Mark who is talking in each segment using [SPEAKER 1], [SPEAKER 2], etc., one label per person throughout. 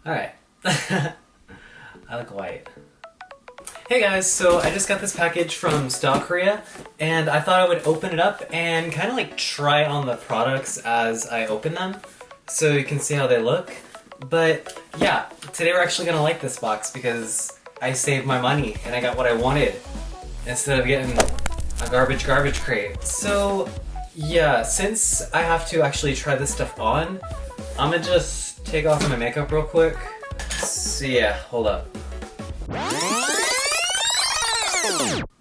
[SPEAKER 1] Alright. I like white. Hey guys, so I just got this package from Style Korea, and I thought I would open it up and kind of like try on the products as I open them, so you can see how they look. But yeah, today we're actually gonna like this box because I saved my money and I got what I wanted instead of getting a garbage crate. So yeah, since I have to actually try this stuff on, I'm gonna just take off my makeup real quick. So yeah, hold up.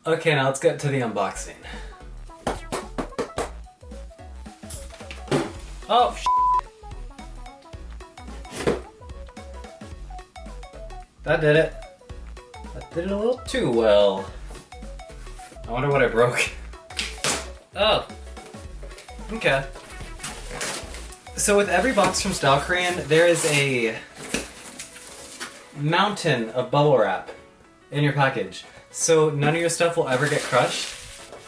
[SPEAKER 1] Okay, now let's get to the unboxing. Oh, that did it. That did it a little too well. I wonder what I broke. Oh. Okay. So with every box from Style Korean, there is a mountain of bubble wrap in your package. So none of your stuff will ever get crushed.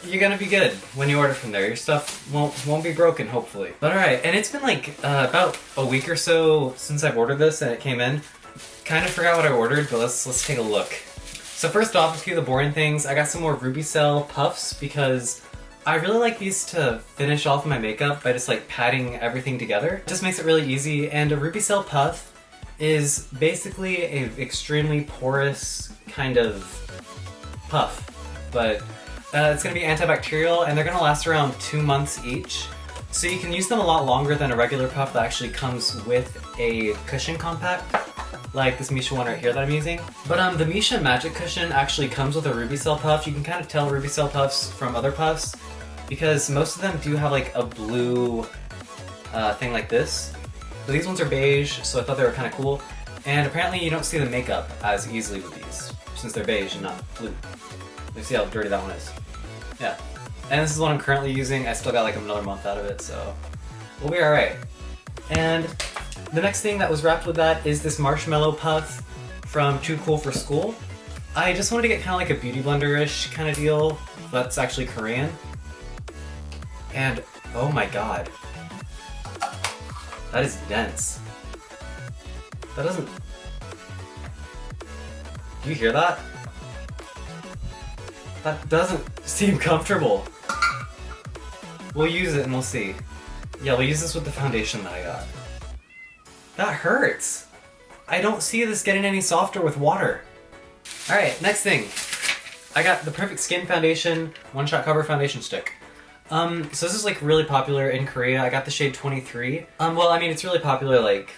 [SPEAKER 1] You're gonna be good when you order from there. Your stuff won't be broken, hopefully. But alright, and it's been like about a week or so since I've ordered this and it came in. Kind of forgot what I ordered, but let's take a look. So first off, a few of the boring things. I got some more Rubycell puffs because I really like these to finish off my makeup by just like patting everything together. It just makes it really easy, and a Rubycell puff is basically a extremely porous kind of puff, but it's going to be antibacterial and they're going to last around 2 months each. So you can use them a lot longer than a regular puff that actually comes with a cushion compact, like this Misha one right here that I'm using. But the Misha Magic Cushion actually comes with a Rubycell puff. You can kind of tell Rubycell puffs from other puffs because most of them do have like a blue thing like this. But these ones are beige, so I thought they were kind of cool. And apparently you don't see the makeup as easily with these, since they're beige and not blue. You see how dirty that one is. Yeah. And this is what I'm currently using. I still got like another month out of it, so we'll be alright. And the next thing that was wrapped with that is this marshmallow puff from Too Cool For School. I just wanted to get kind of like a beauty blender-ish kind of deal that's actually Korean. And oh my god. That is dense. That doesn't... Do you hear that? That doesn't seem comfortable. We'll use it and we'll see. Yeah, we'll use this with the foundation that I got. That hurts. I don't see this getting any softer with water. Alright, next thing. I got the Perfect Skin Foundation One-Shot Cover Foundation Stick. So this is like really popular in Korea. I got the shade 23. Well, I mean, it's really popular like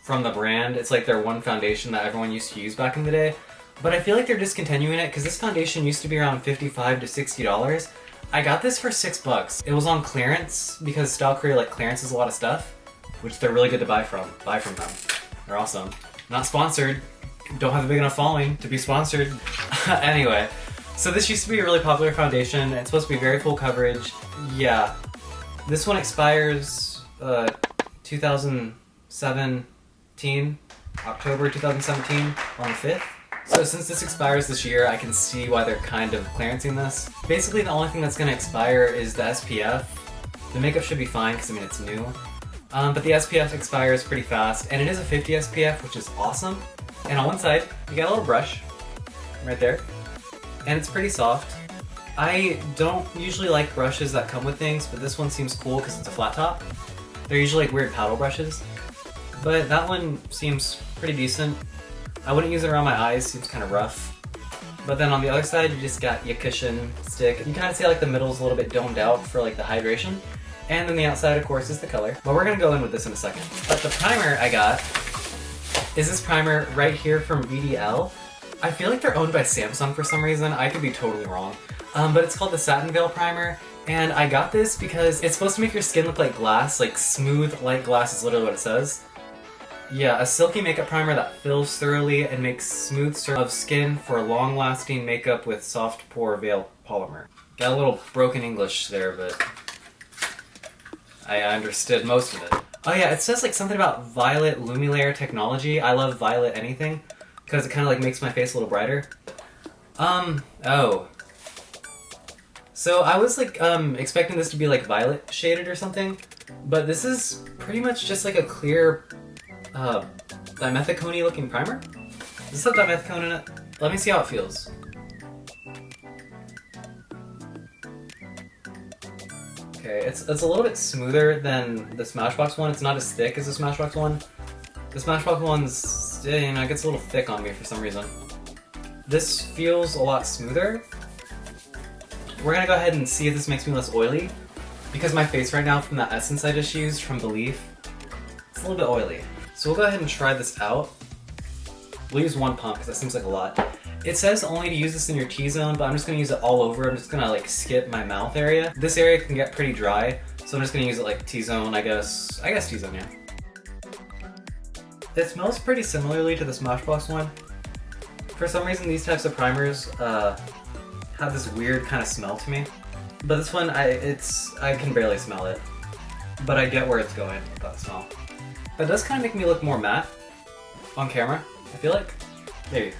[SPEAKER 1] from the brand. It's like their one foundation that everyone used to use back in the day. But I feel like they're discontinuing it because this foundation used to be around $55 to $60. I got this for $6. It was on clearance because Style Korea like clearances a lot of stuff, which they're really good to buy from. Buy from them. They're awesome. Not sponsored. Don't have a big enough following to be sponsored. Anyway. So this used to be a really popular foundation. It's supposed to be very full coverage. Yeah. This one expires 2017, October 2017 on the 5th. So since this expires this year, I can see why they're kind of clearancing this. Basically the only thing that's going to expire is the SPF. The makeup should be fine because I mean it's new. But the SPF expires pretty fast, and it is a 50 SPF, which is awesome. And on one side, you got a little brush right there. And it's pretty soft. I don't usually like brushes that come with things, but this one seems cool because it's a flat top. They're usually like weird paddle brushes. But that one seems pretty decent. I wouldn't use it around my eyes, seems kind of rough. But then on the other side, you just got your cushion stick. You kind of see like the middle's a little bit domed out for like the hydration. And then the outside, of course, is the color. But we're gonna go in with this in a second. But the primer I got is this primer right here from VDL. I feel like they're owned by Samsung for some reason. I could be totally wrong. But it's called the Satin Veil Primer. And I got this because it's supposed to make your skin look like glass, like smooth, light glass is literally what it says. Yeah, a silky makeup primer that fills thoroughly and makes smooth of skin for long-lasting makeup with soft pore veil polymer. Got a little broken English there, but I understood most of it. Oh yeah, it says like something about Violet Lumilayer technology. I love Violet anything because it kind of like makes my face a little brighter. Oh. So I was like expecting this to be like violet shaded or something, but this is pretty much just like a clear dimethicone looking primer. Does this have dimethicone in it? Let me see how it feels. Okay, it's a little bit smoother than the Smashbox one. It's not as thick as the Smashbox one. The Smashbox one's, you know, it gets a little thick on me for some reason. This feels a lot smoother. We're gonna go ahead and see if this makes me less oily. Because my face right now, from that essence I just used from Belief, it's a little bit oily. So we'll go ahead and try this out. We'll use one pump because that seems like a lot. It says only to use this in your T-zone, but I'm just gonna use it all over. I'm just gonna like skip my mouth area. This area can get pretty dry, so I'm just gonna use it like T-zone, I guess T-zone, yeah. It smells pretty similarly to the Smashbox one. For some reason, these types of primers have this weird kind of smell to me. But this one, I can barely smell it. But I get where it's going with that smell. That does kind of make me look more matte on camera, I feel like. Maybe.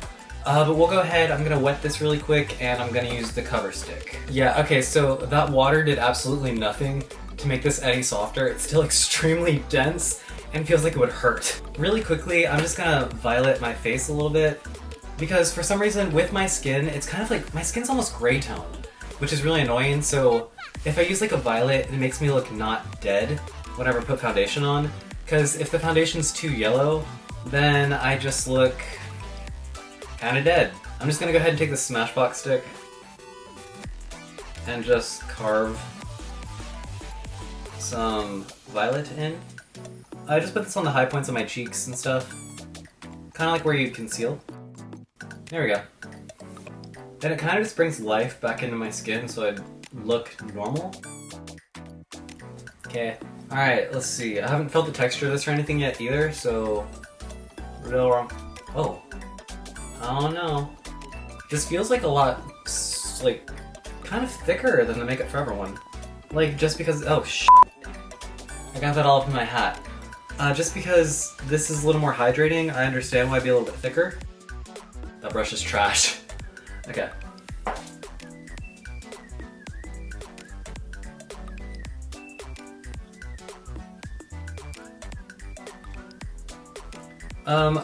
[SPEAKER 1] But we'll go ahead, I'm gonna wet this really quick and I'm gonna use the cover stick. Yeah, okay, so that water did absolutely nothing to make this any softer. It's still extremely dense and feels like it would hurt. Really quickly, I'm just gonna violet my face a little bit because for some reason with my skin, it's kind of like, my skin's almost gray tone, which is really annoying. So if I use like a violet, it makes me look not dead whenever I put foundation on. Because if the foundation's too yellow, then I just look kind of dead. I'm just gonna go ahead and take the Smashbox stick and just carve some violet in. I just put this on the high points of my cheeks and stuff. Kind of like where you'd conceal. There we go. And it kind of just brings life back into my skin so I'd look normal. Okay, alright, let's see. I haven't felt the texture of this or anything yet either, so... Oh. Oh no. This feels like a lot, like, kind of thicker than the Make Up Forever one. Like, just because, oh shit. I got that all up in my hat. Just because this is a little more hydrating, I understand why it'd be a little bit thicker. That brush is trash. Okay.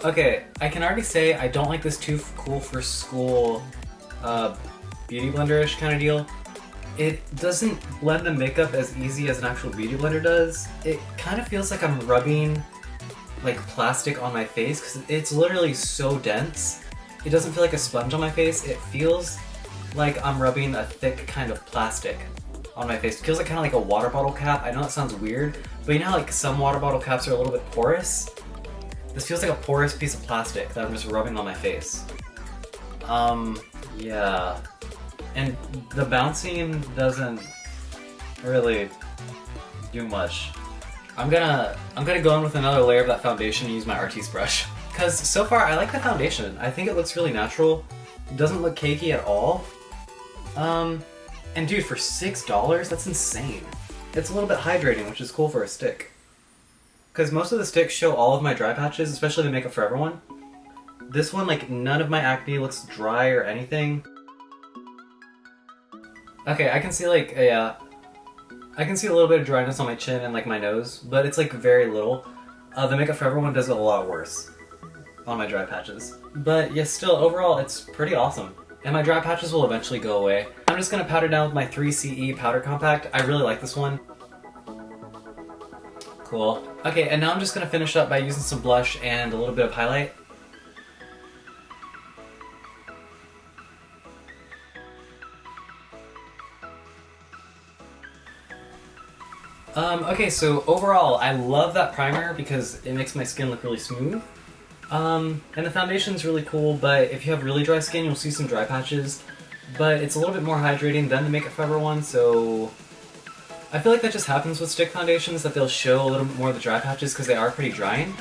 [SPEAKER 1] Okay, I can already say I don't like this too Cool For School beauty blender-ish kind of deal. It doesn't blend the makeup as easy as an actual beauty blender does. It kind of feels like I'm rubbing like plastic on my face because it's literally so dense. It doesn't feel like a sponge on my face. It feels like I'm rubbing a thick kind of plastic on my face. It feels like kind of like a water bottle cap. I know that sounds weird, but you know how like some water bottle caps are a little bit porous? This feels like a porous piece of plastic that I'm just rubbing on my face. Yeah. And the bouncing doesn't really do much. I'm gonna go in with another layer of that foundation and use my Artiste brush. Because so far I like the foundation. I think it looks really natural. It doesn't look cakey at all. And dude, for $6, that's insane. It's a little bit hydrating, which is cool for a stick. Because most of the sticks show all of my dry patches, especially the Make Up Forever one. This one, like, none of my acne looks dry or anything. Okay, I can see like, yeah, I can see a little bit of dryness on my chin and like my nose, but it's like very little. The Make Up Forever one does it a lot worse on my dry patches. But yeah, still, overall, it's pretty awesome. And my dry patches will eventually go away. I'm just gonna powder down with my 3CE powder compact. I really like this one. Cool. Okay, and now I'm just gonna finish up by using some blush and a little bit of highlight. Okay, so overall, I love that primer because it makes my skin look really smooth. And the foundation's really cool, but if you have really dry skin, you'll see some dry patches. But it's a little bit more hydrating than the Make Up Forever one, so... I feel like that just happens with stick foundations, that they'll show a little bit more of the dry patches because they are pretty drying.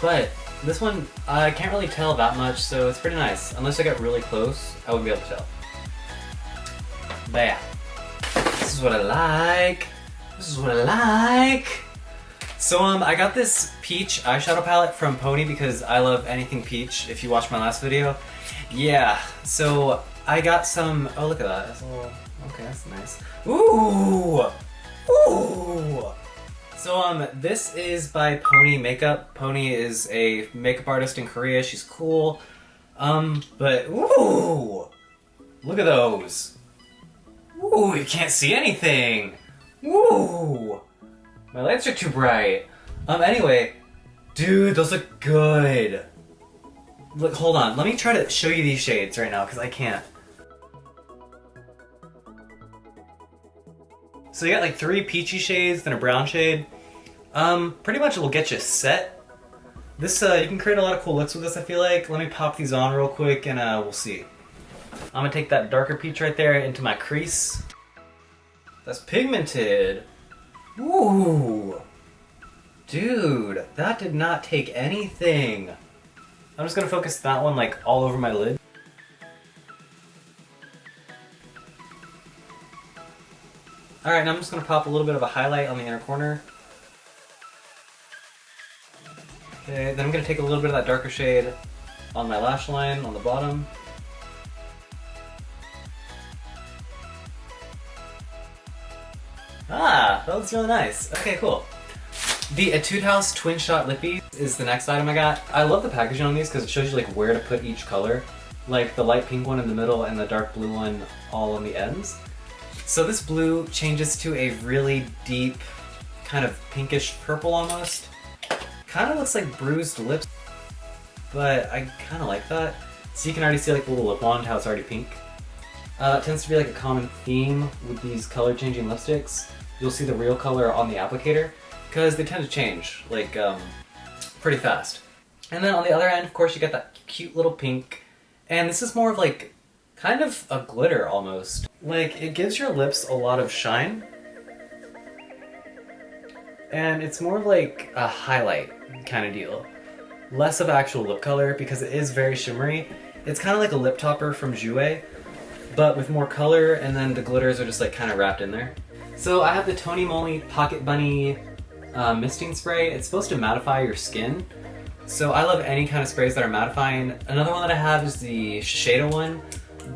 [SPEAKER 1] But this one, I can't really tell that much, so it's pretty nice. Unless I get really close, I wouldn't be able to tell. But yeah, this is what I like. This is what I like. So I got this peach eyeshadow palette from Pony because I love anything peach, if you watched my last video. Yeah, so I got some, oh look at that, that's a little, okay, that's nice. Ooh! Ooh! So this is by Pony Makeup. Pony is a makeup artist in Korea. She's cool. But ooh, look at those. Ooh, you can't see anything. Ooh, my lights are too bright. Anyway, dude, those look good. Look, hold on. Let me try to show you these shades right now because I can't. So you got like 3 peachy shades, then a brown shade. Pretty much it will get you set. This, you can create a lot of cool looks with this, I feel like. Let me pop these on real quick and we'll see. I'm gonna take that darker peach right there into my crease. That's pigmented. Ooh. Dude, that did not take anything. I'm just gonna focus that one like all over my lid. Alright, now I'm just going to pop a little bit of a highlight on the inner corner. Okay, then I'm going to take a little bit of that darker shade on my lash line on the bottom. Ah, that looks really nice. Okay, cool. The Etude House Twin Shot Lippy is the next item I got. I love the packaging on these because it shows you like where to put each color. Like the light pink one in the middle and the dark blue one all on the ends. So this blue changes to a really deep, kind of pinkish purple almost. Kind of looks like bruised lips, but I kind of like that. So you can already see like the little lip wand, how it's already pink. It tends to be like a common theme with these color changing lipsticks. You'll see the real color on the applicator, because they tend to change, like, pretty fast. And then on the other end, of course, you got that cute little pink. And this is more of like, kind of a glitter almost. Like, it gives your lips a lot of shine. And it's more of like a highlight kind of deal. Less of actual lip color because it is very shimmery. It's kind of like a lip topper from Jouer, but with more color, and then the glitters are just like kind of wrapped in there. So I have the TonyMoly Pocket Bunny misting spray. It's supposed to mattify your skin. So I love any kind of sprays that are mattifying. Another one that I have is the Shiseido one,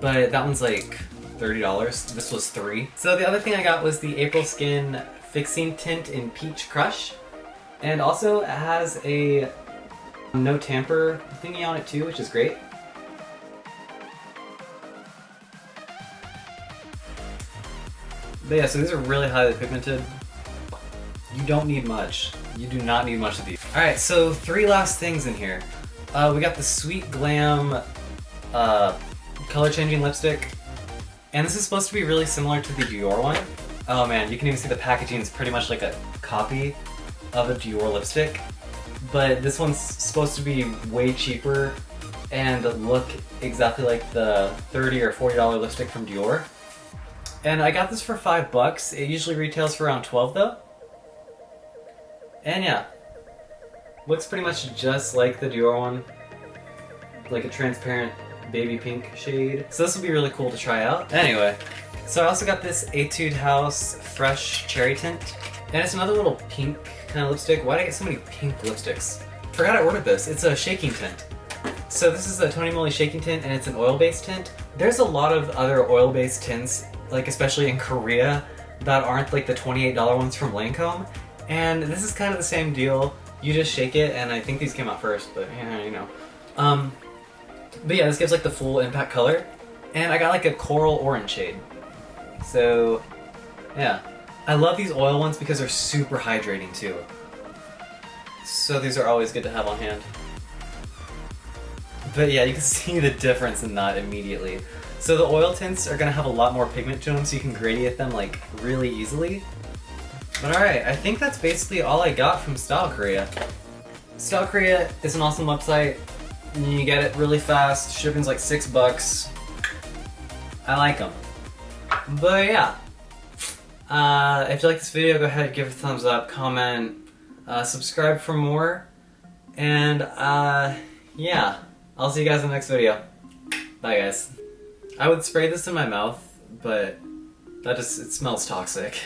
[SPEAKER 1] but that one's like $30. This was $3. So the other thing I got was the AprilSkin Fixing Tint in Peach Crush. And also it has a no tamper thingy on it too, which is great. But yeah, so these are really highly pigmented. You don't need much. You do not need much of these. Alright, so 3 last things in here. We got the Sweet Glam color changing lipstick. And this is supposed to be really similar to the Dior one. Oh man, you can even see the packaging is pretty much like a copy of a Dior lipstick. But this one's supposed to be way cheaper and look exactly like the $30 or $40 lipstick from Dior. And I got this for $5. It usually retails for around $12 though. And yeah, looks pretty much just like the Dior one. Like a transparent baby pink shade. So this will be really cool to try out. Anyway, so I also got this Etude House Fresh Cherry Tint. And it's another little pink kind of lipstick. Why did I get so many pink lipsticks? Forgot I ordered this. It's a shaking tint. So this is a TonyMoly shaking tint and it's an oil-based tint. There's a lot of other oil-based tints, like especially in Korea, that aren't like the $28 ones from Lancome. And this is kind of the same deal. You just shake it, and I think these came out first, but yeah, you know. But yeah, this gives like the full impact color. And I got like a coral orange shade. So, yeah. I love these oil ones because they're super hydrating too. So these are always good to have on hand. But yeah, you can see the difference in that immediately. So the oil tints are going to have a lot more pigment to them, so you can gradient them like really easily. But alright, I think that's basically all I got from Style Korea. Style Korea is an awesome website. You get it really fast. Shipping's like $6. I like them. But yeah. If you like this video, go ahead, give it a thumbs up, comment, subscribe for more. And yeah. I'll see you guys in the next video. Bye guys. I would spray this in my mouth, but it smells toxic.